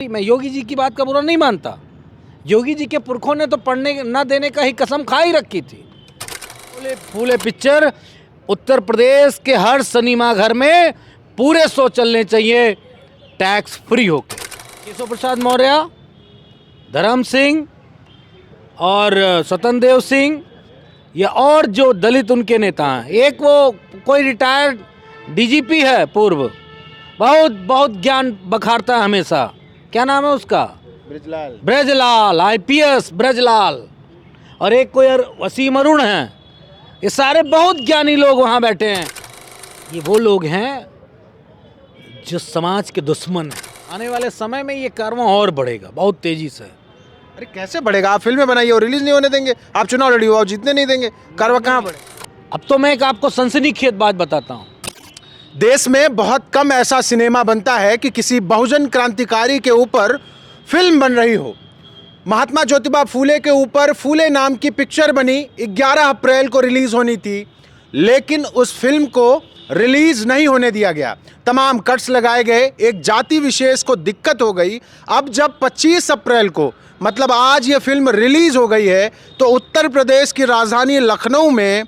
मैं योगी जी की बात का बुरा नहीं मानता। योगी जी के पुरखों ने तो पढ़ने न देने का ही कसम खा ही रखी थी। फूले फूले पिक्चर उत्तर प्रदेश के हर सिनेमा घर में पूरे शो चलने चाहिए टैक्स फ्री होकर। केशव प्रसाद मौर्य, धर्म सिंह और स्वतंत्र देव सिंह या और जो दलित उनके नेता हैं, एक वो कोई रिटायर्ड डीजीपी है पूर्व, बहुत ज्ञान बखारता है हमेशा। क्या नाम है उसका? ब्रजलाल आईपीएस ब्रजलाल। और एक कोई वसीम अरुण है। ये सारे बहुत ज्ञानी लोग वहाँ बैठे हैं। ये वो लोग हैं जो समाज के दुश्मन हैं। आने वाले समय में ये कारवां और बढ़ेगा बहुत तेजी से। अरे कैसे बढ़ेगा? आप फिल्में बनाइए और रिलीज नहीं होने देंगे। आप चुनाव लड़िए और जीतने नहीं देंगे, कारवां कहाँ बढ़ेगा? अब तो मैं एक आपको सनसनीखेज बात बताता हूँ। देश में बहुत कम ऐसा सिनेमा बनता है कि किसी बहुजन क्रांतिकारी के ऊपर फिल्म बन रही हो। महात्मा ज्योतिबा फूले के ऊपर फूले नाम की पिक्चर बनी, 11 अप्रैल को रिलीज होनी थी, लेकिन उस फिल्म को रिलीज नहीं होने दिया गया। तमाम कट्स लगाए गए, एक जाति विशेष को दिक्कत हो गई। अब जब 25 अप्रैल को मतलब आज ये फिल्म रिलीज हो गई है, तो उत्तर प्रदेश की राजधानी लखनऊ में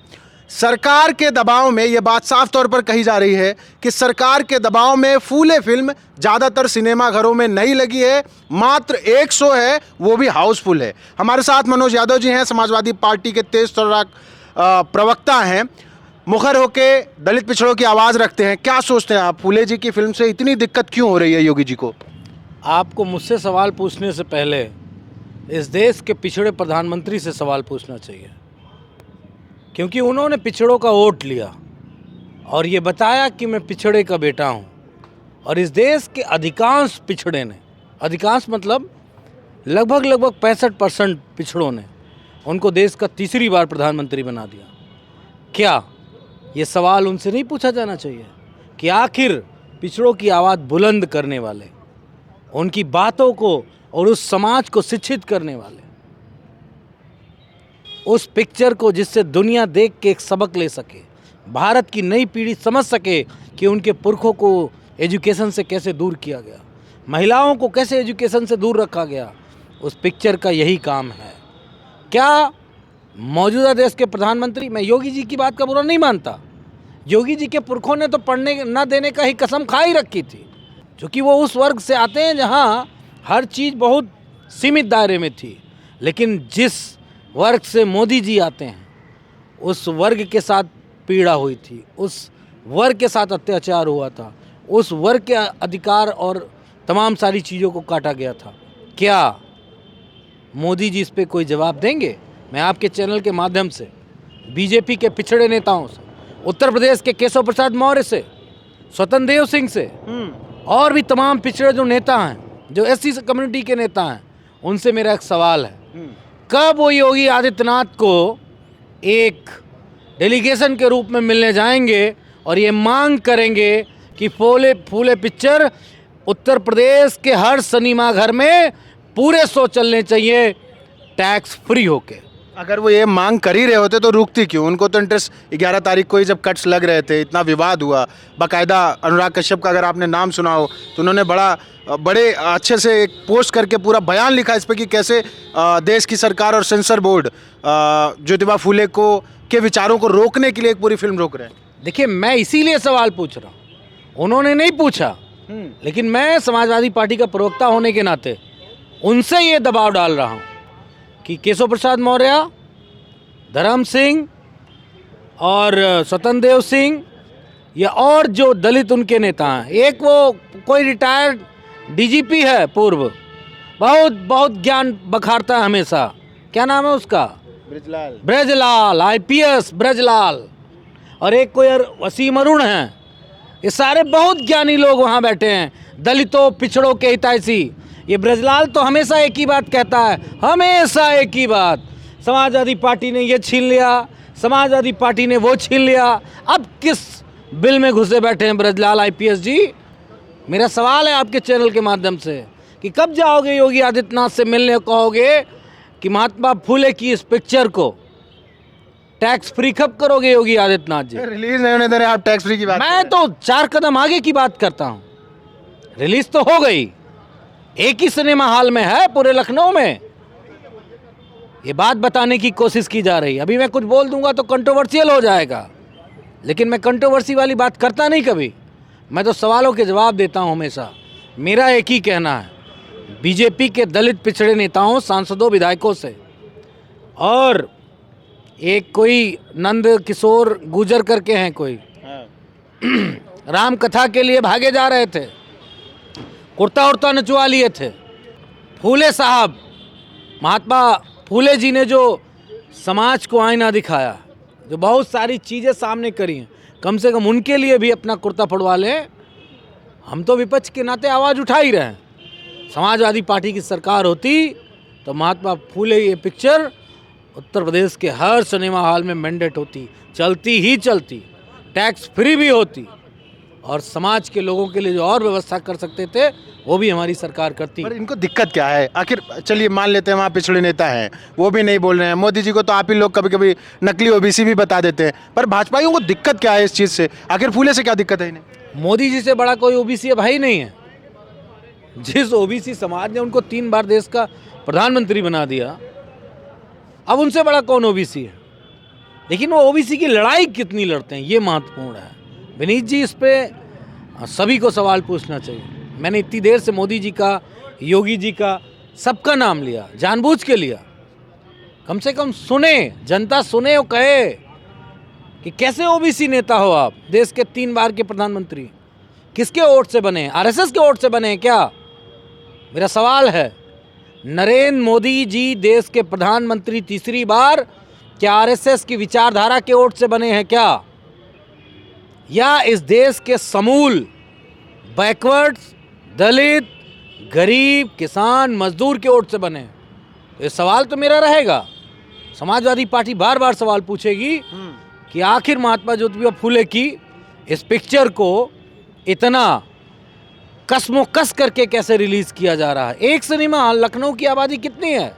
सरकार के दबाव में ये बात साफ तौर पर कही जा रही है कि सरकार के दबाव में फूले फिल्म ज़्यादातर सिनेमा घरों में नहीं लगी है। मात्र एक शो है, वो भी हाउसफुल है। हमारे साथ मनोज यादव जी हैं, समाजवादी पार्टी के तेज तर्राक प्रवक्ता हैं, मुखर होके दलित पिछड़ों की आवाज़ रखते हैं। क्या सोचते हैं आप, फूले जी की फिल्म से इतनी दिक्कत क्यों हो रही है योगी जी को? आपको मुझसे सवाल पूछने से पहले इस देश के पिछड़े प्रधानमंत्री से सवाल पूछना चाहिए, क्योंकि उन्होंने पिछड़ों का वोट लिया और ये बताया कि मैं पिछड़े का बेटा हूँ। और इस देश के अधिकांश पिछड़े ने, अधिकांश मतलब लगभग 65% पिछड़ों ने उनको देश का तीसरी बार प्रधानमंत्री बना दिया। क्या ये सवाल उनसे नहीं पूछा जाना चाहिए कि आखिर पिछड़ों की आवाज़ बुलंद करने वाले, उनकी बातों को और उस समाज को शिक्षित करने वाले, उस पिक्चर को जिससे दुनिया देख के एक सबक ले सके, भारत की नई पीढ़ी समझ सके कि उनके पुरखों को एजुकेशन से कैसे दूर किया गया, महिलाओं को कैसे एजुकेशन से दूर रखा गया, उस पिक्चर का यही काम है। क्या मौजूदा देश के प्रधानमंत्री, मैं योगी जी की बात का बुरा नहीं मानता। योगी जी के पुरखों ने तो पढ़ने न देने का ही कसम खा ही रखी थी, क्योंकि वो उस वर्ग से आते हैं जहाँ हर चीज़ बहुत सीमित दायरे में थी। लेकिन जिस वर्ग से मोदी जी आते हैं, उस वर्ग के साथ पीड़ा हुई थी, उस वर्ग के साथ अत्याचार हुआ था, उस वर्ग के अधिकार और तमाम सारी चीज़ों को काटा गया था। क्या मोदी जी इस पे कोई जवाब देंगे? मैं आपके चैनल के माध्यम से बीजेपी के पिछड़े नेताओं से, उत्तर प्रदेश के केशव प्रसाद मौर्य से, स्वतंत्र देव सिंह से और भी तमाम पिछड़े जो नेता हैं, जो एससी कम्युनिटी के नेता हैं, उनसे मेरा एक सवाल है, कब वो योगी आदित्यनाथ को एक डेलीगेशन के रूप में मिलने जाएंगे और ये मांग करेंगे कि फूले फूले पिक्चर उत्तर प्रदेश के हर सिनेमा घर में पूरे शो चलने चाहिए टैक्स फ्री होके? अगर वो ये मांग कर ही रहे होते तो रुकती क्यों? उनको तो इंटरेस्ट 11 तारीख को ही जब कट्स लग रहे थे, इतना विवाद हुआ, बाकायदा अनुराग कश्यप का अगर आपने नाम सुना हो तो उन्होंने बड़े अच्छे से एक पोस्ट करके पूरा बयान लिखा इस पर कि कैसे देश की सरकार और सेंसर बोर्ड ज्योतिबा फूले के विचारों को रोकने के लिए एक पूरी फिल्म रोक रहे हैं। देखिए, मैं इसीलिए सवाल पूछ रहा हूँ, उन्होंने नहीं पूछा, लेकिन मैं समाजवादी पार्टी का प्रवक्ता होने के नाते उनसे ये दबाव डाल रहा हूँ कि केशव प्रसाद मौर्य, धर्म सिंह और स्वतंत्र देव सिंह या और जो दलित उनके नेता हैं, एक वो कोई रिटायर्ड डीजीपी है पूर्व, बहुत ज्ञान बखारता है हमेशा। क्या नाम है उसका? ब्रजलाल आईपीएस ब्रजलाल। और एक कोई वसीम अरुण है। ये सारे बहुत ज्ञानी लोग वहाँ बैठे हैं, दलितों पिछड़ों के हितैषी। ये ब्रजलाल तो हमेशा एक ही बात कहता है, हमेशा एक ही बात, समाजवादी पार्टी ने ये छीन लिया, समाजवादी पार्टी ने वो छीन लिया। अब किस बिल में घुसे बैठे हैं ब्रजलाल आईपीएस जी? मेरा सवाल है आपके चैनल के माध्यम से कि कब जाओगे योगी आदित्यनाथ से मिलने, कहोगे कि महात्मा फूले की इस पिक्चर को टैक्स फ्री कब करोगे योगी आदित्यनाथ जी? रिलीज नहीं होने दे रहे आप, टैक्स फ्री की बात? मैं तो 4 कदम आगे की बात करता हूँ। रिलीज तो हो गई, एक ही सिनेमा हॉल में है पूरे लखनऊ में। ये बात बताने की कोशिश की जा रही है। अभी मैं कुछ बोल दूंगा तो कंट्रोवर्शियल हो जाएगा, लेकिन मैं कंट्रोवर्सी वाली बात करता नहीं कभी। मैं तो सवालों के जवाब देता हूं हमेशा। मेरा एक ही कहना है, बीजेपी के दलित पिछड़े नेताओं, सांसदों, विधायकों से, और एक कोई नंद किशोर गुजर करके हैं कोई, राम कथा के लिए भागे जा रहे थे, कुर्ता उर्ता नचवा लिए थे। फूले साहब, महात्मा फूले जी ने जो समाज को आईना दिखाया, जो बहुत सारी चीज़ें सामने करी हैं, कम से कम उनके लिए भी अपना कुर्ता फड़वा लें। हम तो विपक्ष के नाते आवाज़ उठा ही रहे हैं। समाजवादी पार्टी की सरकार होती तो महात्मा फूले ये पिक्चर उत्तर प्रदेश के हर सिनेमा हॉल में मैंडेट होती, चलती ही चलती, टैक्स फ्री भी होती, और समाज के लोगों के लिए जो और व्यवस्था कर सकते थे वो भी हमारी सरकार करती। पर इनको दिक्कत क्या है आखिर? चलिए मान लेते हैं वहाँ पिछड़े नेता हैं, वो भी नहीं बोल रहे हैं। मोदी जी को तो आप ही लोग कभी कभी नकली ओबीसी भी बता देते हैं, पर भाजपाइयों को दिक्कत क्या है इस चीज़ से? आखिर फूले से क्या दिक्कत है इन्हें? मोदी जी से बड़ा कोई ओबीसी है भाई नहीं है। जिस ओबीसी समाज ने उनको 3 बार देश का प्रधानमंत्री बना दिया, अब उनसे बड़ा कौन ओबीसी है? लेकिन वो ओबीसी की लड़ाई कितनी लड़ते हैं, ये महत्वपूर्ण है। विनीत जी, इस पे सभी को सवाल पूछना चाहिए। मैंने इतनी देर से मोदी जी का, योगी जी का, सबका नाम लिया, जानबूझ के लिया। कम से कम सुने, जनता सुने और कहे कि कैसे ओबीसी नेता हो आप, देश के 3 बार के प्रधानमंत्री। किसके वोट से बने? आरएसएस के वोट से बने हैं क्या? मेरा सवाल है, नरेंद्र मोदी जी देश के प्रधानमंत्री तीसरी बार क्या आरएसएस की विचारधारा के वोट से बने हैं क्या, या इस देश के समूल बैकवर्ड्स, दलित, गरीब, किसान, मजदूर के वोट से बने? तो ये सवाल तो मेरा रहेगा। समाजवादी पार्टी बार बार सवाल पूछेगी कि आखिर महात्मा ज्योतिबा फूले की इस पिक्चर को इतना कसमोकस करके कैसे रिलीज किया जा रहा है। एक सिनेमा हॉल, लखनऊ की आबादी कितनी है?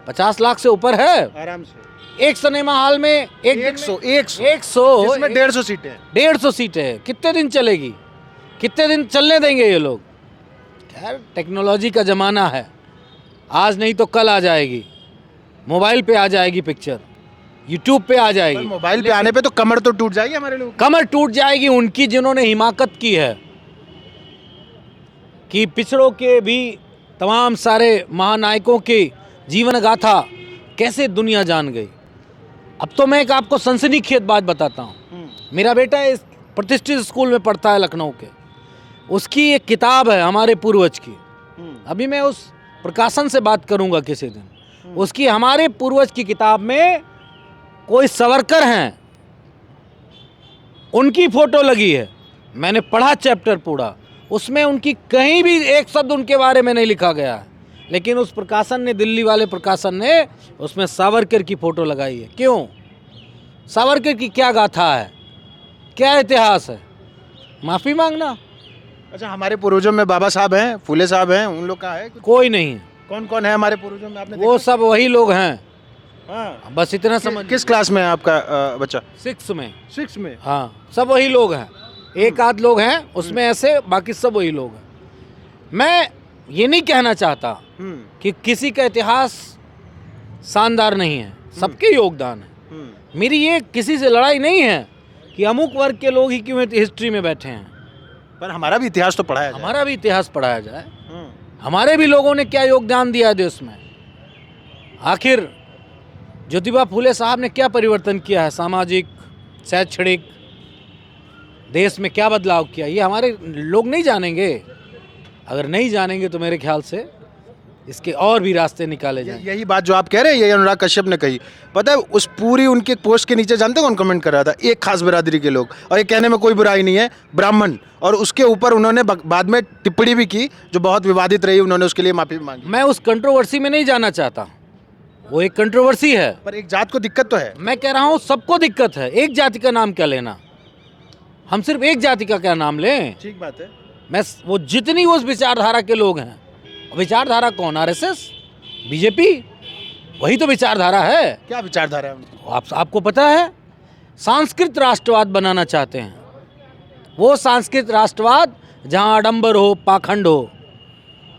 50 लाख से ऊपर है आराम से। एक सिनेमा हॉल में 100 जिसमें 150 सीटें हैं। 150 सीटें हैं। कितने दिन चलेगी? कितने दिन चलने देंगे ये लोग? खैर, टेक्नोलॉजी का ज़माना है, आज नहीं तो कल आ जाएगी। मोबाइल पे आ जाएगी पिक्चर, यूट्यूब पे आ जाएगी। मोबाइल पे आने पे तो कमर तो टूट जाएगी हमारे लोग। कमर टूट जाएगी उनकी जिन्होंने हिमाकत की है कि पिछड़ों के भी तमाम सारे महानायकों की जीवन गाथा कैसे दुनिया जान गई। अब तो मैं एक आपको सनसनीखेज बात बताता हूँ। मेरा बेटा इस प्रतिष्ठित स्कूल में पढ़ता है लखनऊ के, उसकी एक किताब है हमारे पूर्वज की। अभी मैं उस प्रकाशन से बात करूँगा किसी दिन। उसकी हमारे पूर्वज की किताब में कोई सावरकर हैं, उनकी फोटो लगी है। मैंने पढ़ा चैप्टर पूरा, उसमें उनकी कहीं भी एक शब्द उनके बारे में नहीं लिखा गया है, लेकिन उस प्रकाशन ने, दिल्ली वाले प्रकाशन ने, उसमें सावरकर की फोटो लगाई है। क्यों? सावरकर की क्या गाथा है, क्या इतिहास है? माफ़ी मांगना। अच्छा, हमारे पूर्वजों में बाबा साहब हैं, फूले साहब हैं, उन लोग का है? कोई नहीं है। कौन कौन है हमारे पूर्वजों में आपने वो सब वही लोग हैं। हाँ। बस इतना समझ। किस क्लास में है आपका बच्चा? 6 में। 6 में। हाँ, सब वही लोग हैं। एक आध लोग हैं उसमें ऐसे, बाकी सब वही लोग हैं। मैं ये नहीं कहना चाहता कि किसी का इतिहास शानदार नहीं है, सबके योगदान है। मेरी ये किसी से लड़ाई नहीं है कि अमुक वर्ग के लोग ही क्यों हिस्ट्री में बैठे हैं, पर हमारा भी इतिहास तो पढ़ाया जाए। हमारा भी इतिहास पढ़ाया जाए। हमारे भी लोगों ने क्या योगदान दिया है देश में। आखिर ज्योतिबा फूले साहब ने क्या परिवर्तन किया है, सामाजिक, शैक्षणिक, देश में क्या बदलाव किया, ये हमारे लोग नहीं जानेंगे। अगर नहीं जानेंगे तो मेरे ख्याल से इसके और भी रास्ते निकाले जाएं। यही बात जो आप कह रहे हैं, यही अनुराग कश्यप ने कही। पता है, उस पूरी उनके पोस्ट के नीचे जानते कौन कमेंट कर रहा था? एक खास बिरादरी के लोग, और ये कहने में कोई बुराई नहीं है, ब्राह्मण। और उसके ऊपर उन्होंने बाद में टिप्पणी भी की जो बहुत विवादित रही, उन्होंने उसके लिए माफी भी मांगी। मैं उस कंट्रोवर्सी में नहीं जाना चाहता, वो एक कंट्रोवर्सी है। पर एक जात को दिक्कत तो है। मैं कह रहा हूँ सबको दिक्कत है, एक जाति का नाम क्या लेना, हम सिर्फ एक जाति का क्या नाम लें? ठीक बात है। मैं वो जितनी उस विचारधारा के लोग हैं, विचारधारा कौन? आरएसएस, बीजेपी, वही तो विचारधारा है। क्या विचारधारा है उनकी? आपको पता है, सांस्कृत राष्ट्रवाद बनाना चाहते हैं। वो सांस्कृत राष्ट्रवाद जहाँ आडंबर हो, पाखंड हो,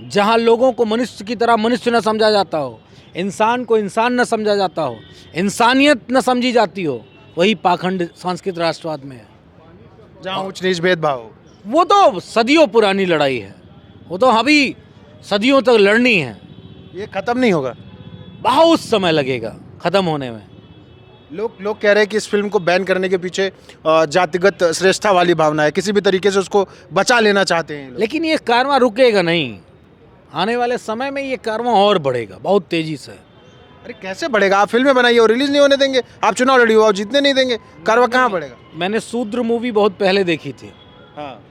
जहाँ लोगों को मनुष्य की तरह मनुष्य न समझा जाता हो, इंसान को इंसान न समझा जाता हो, इंसानियत न समझी जाती हो, वही पाखंड सांस्कृतिक राष्ट्रवाद में है। जहाँ ऊंच नीच भेदभाव हो। वो तो सदियों पुरानी लड़ाई है, वो तो अभी सदियों तक लड़नी है। ये खत्म नहीं होगा। बहुत समय लगेगा ख़त्म होने में। लोग कह रहे हैं कि इस फिल्म को बैन करने के पीछे जातिगत श्रेष्ठता वाली भावना है, किसी भी तरीके से उसको बचा लेना चाहते हैं ये लोग। लेकिन ये कारवां रुकेगा नहीं, आने वाले समय में ये कारवां और बढ़ेगा बहुत तेज़ी से। अरे कैसे बढ़ेगा? आप फिल्में बनाइए और रिलीज नहीं होने देंगे, आप चुनाव लड़िए और जीतने नहीं देंगे, कारवा कहाँ बढ़ेगा? मैंने शूद्र मूवी बहुत पहले देखी थी, हाँ,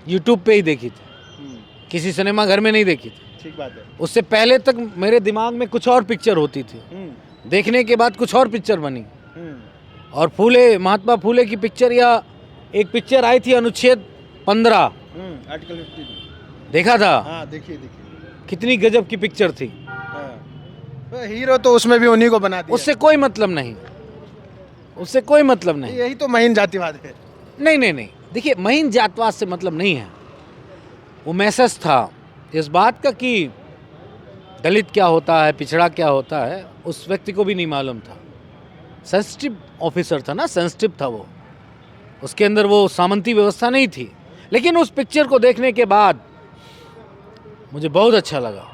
यूट्यूब पे ही देखी थी, किसी सिनेमा घर में नहीं देखी थी। ठीक बात है। उससे पहले तक मेरे दिमाग में कुछ और पिक्चर होती थी, देखने के बाद कुछ और पिक्चर बनी। और फूले, महात्मा फूले की पिक्चर, या एक पिक्चर आई थी अनुच्छेद 15, आर्टिकल 50 देखा था? हाँ, देखिए कितनी गजब की पिक्चर थी। तो हीरो तो उसमें भी उन्हीं को बना दिया। उससे कोई मतलब नहीं, उससे कोई मतलब नहीं। यही तो महीन जातिवाद है। नहीं नहीं नहीं, देखिए महीन जातवाद से मतलब नहीं है। वो मैसेज था इस बात का कि दलित क्या होता है, पिछड़ा क्या होता है, उस व्यक्ति को भी नहीं मालूम था। सेंसिटिव ऑफिसर था ना, सेंसिटिव था वो, उसके अंदर वो सामंती व्यवस्था नहीं थी। लेकिन उस पिक्चर को देखने के बाद मुझे बहुत अच्छा लगा।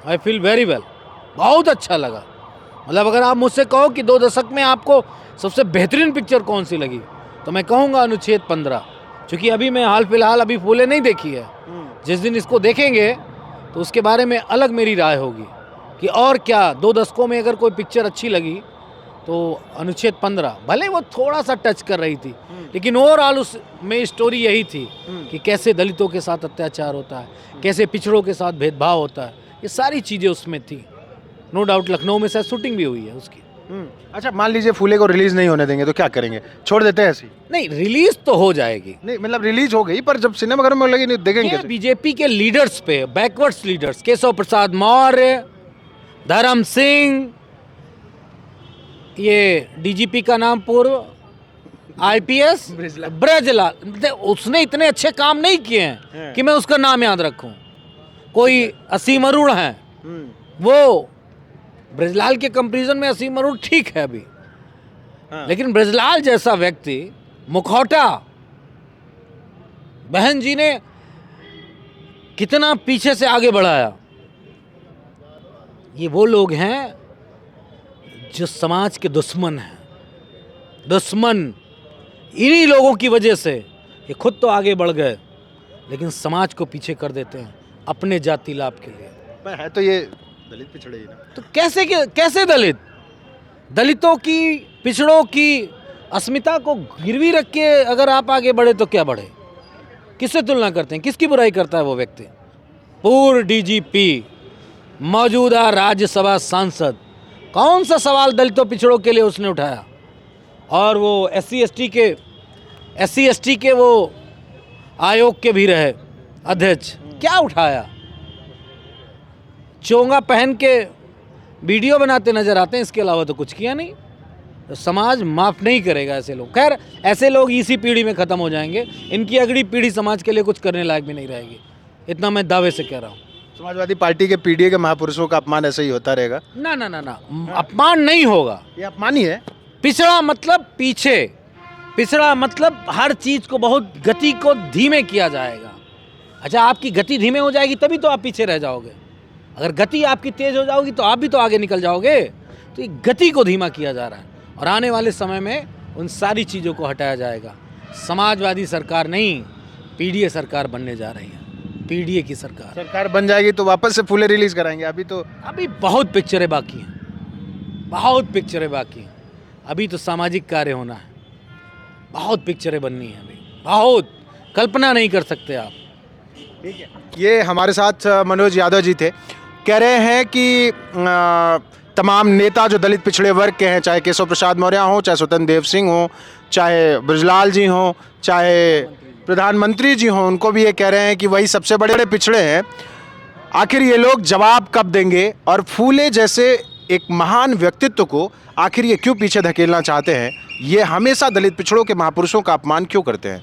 आई फील वेरी वेल, बहुत अच्छा लगा। मतलब अगर आप मुझसे कहो कि 2 दशक में आपको सबसे बेहतरीन पिक्चर कौन सी लगी, तो मैं कहूँगा अनुच्छेद 15। क्योंकि अभी मैं हाल फिलहाल अभी फूले नहीं देखी है, जिस दिन इसको देखेंगे तो उसके बारे में अलग मेरी राय होगी कि और क्या 2 दशकों में अगर कोई पिक्चर अच्छी लगी तो अनुच्छेद 15। भले वो थोड़ा सा टच कर रही थी, लेकिन ओवरऑल उस में स्टोरी यही थी कि कैसे दलितों के साथ अत्याचार होता है, कैसे पिछड़ों के साथ भेदभाव होता है, ये सारी चीज़ें उसमें थी। नो डाउट लखनऊ में शायद शूटिंग भी हुई है उसकी। अच्छा, मान लीजिए फूले को रिलीज नहीं होने देंगे तो क्या करेंगे? छोड़ देते हैं ऐसी? नहीं, रिलीज तो हो जाएगी। नहीं मतलब रिलीज हो गई, पर जब सिनेमाघर में लगी नहीं देखेंगे ये कैसे? बीजेपी के लीडर्स पे, बैकवर्ड्स लीडर्स, केशव प्रसाद मौर्य, धर्म सिंह, ये डीजीपी का नाम पूर्व आईपीएस ब्रजलाल, उसने इतने अच्छे काम नहीं किए हैं कि मैं उसका नाम याद रखूं। कोई असीम अरुण है, वो ब्रजलाल के कंपैरिजन में असीम अरुण ठीक है अभी, लेकिन ब्रजलाल जैसा व्यक्ति, मुखौटा बहन जी ने कितना पीछे से आगे बढ़ाया। ये वो लोग हैं जो समाज के दुश्मन हैं, दुश्मन। इन्हीं लोगों की वजह से ये खुद तो आगे बढ़ गए, लेकिन समाज को पीछे कर देते हैं अपने जाति लाभ के लिए। पर है तो ये दलित पिछड़े ही ना। तो कैसे दलितों की, पिछड़ों की अस्मिता को गिरवी रख के अगर आप आगे बढ़े तो क्या बढ़े? किससे तुलना करते हैं? किसकी बुराई करता है वो व्यक्ति? पूर्व डीजीपी, मौजूदा राज्यसभा सांसद, कौन सा सवाल दलितों पिछड़ों के लिए उसने उठाया? और वो एससी एसटी के वो आयोग के भी रहे अध्यक्ष, क्या उठाया? चोंगा पहन के वीडियो बनाते नजर आते हैं, इसके अलावा तो कुछ किया नहीं। तो समाज माफ़ नहीं करेगा ऐसे लोग। खैर, ऐसे लोग इसी पीढ़ी में ख़त्म हो जाएंगे, इनकी अगली पीढ़ी समाज के लिए कुछ करने लायक भी नहीं रहेगी, इतना मैं दावे से कह रहा हूँ। समाजवादी पार्टी के पीडीए के महापुरुषों का अपमान ऐसे ही होता रहेगा? ना ना ना ना, अपमान नहीं होगा। ये अपमान ही है। पिछड़ा मतलब पीछे, पिछड़ा मतलब हर चीज़ को बहुत गति को धीमे किया जाएगा। अच्छा, आपकी गति धीमे हो जाएगी तभी तो आप पीछे रह जाओगे। अगर गति आपकी तेज़ हो जाओगी तो आप भी तो आगे निकल जाओगे। तो ये गति को धीमा किया जा रहा है, और आने वाले समय में उन सारी चीज़ों को हटाया जाएगा। समाजवादी सरकार नहीं, पीडीए सरकार बनने जा रही है। पीडीए की सरकार बन जाएगी तो वापस से फूले रिलीज कराएंगे। अभी बहुत पिक्चरें बाकी हैं, बहुत पिक्चरें बाकी हैं। अभी तो सामाजिक कार्य होना है, बहुत पिक्चरें बननी है अभी, बहुत, कल्पना नहीं कर सकते आप। ठीक है, ये हमारे साथ मनोज यादव जी थे। कह रहे हैं कि तमाम नेता जो दलित पिछड़े वर्ग के हैं, चाहे केशव प्रसाद मौर्य हो, चाहे स्वतंत्र देव सिंह हो, चाहे ब्रजलाल जी हो, चाहे प्रधानमंत्री जी हों, उनको भी ये कह रहे हैं कि वही सबसे बड़े बड़े पिछड़े हैं। आखिर ये लोग जवाब कब देंगे, और फूले जैसे एक महान व्यक्तित्व को आखिर ये क्यों पीछे धकेलना चाहते हैं? ये हमेशा दलित पिछड़ों के महापुरुषों का अपमान क्यों करते हैं?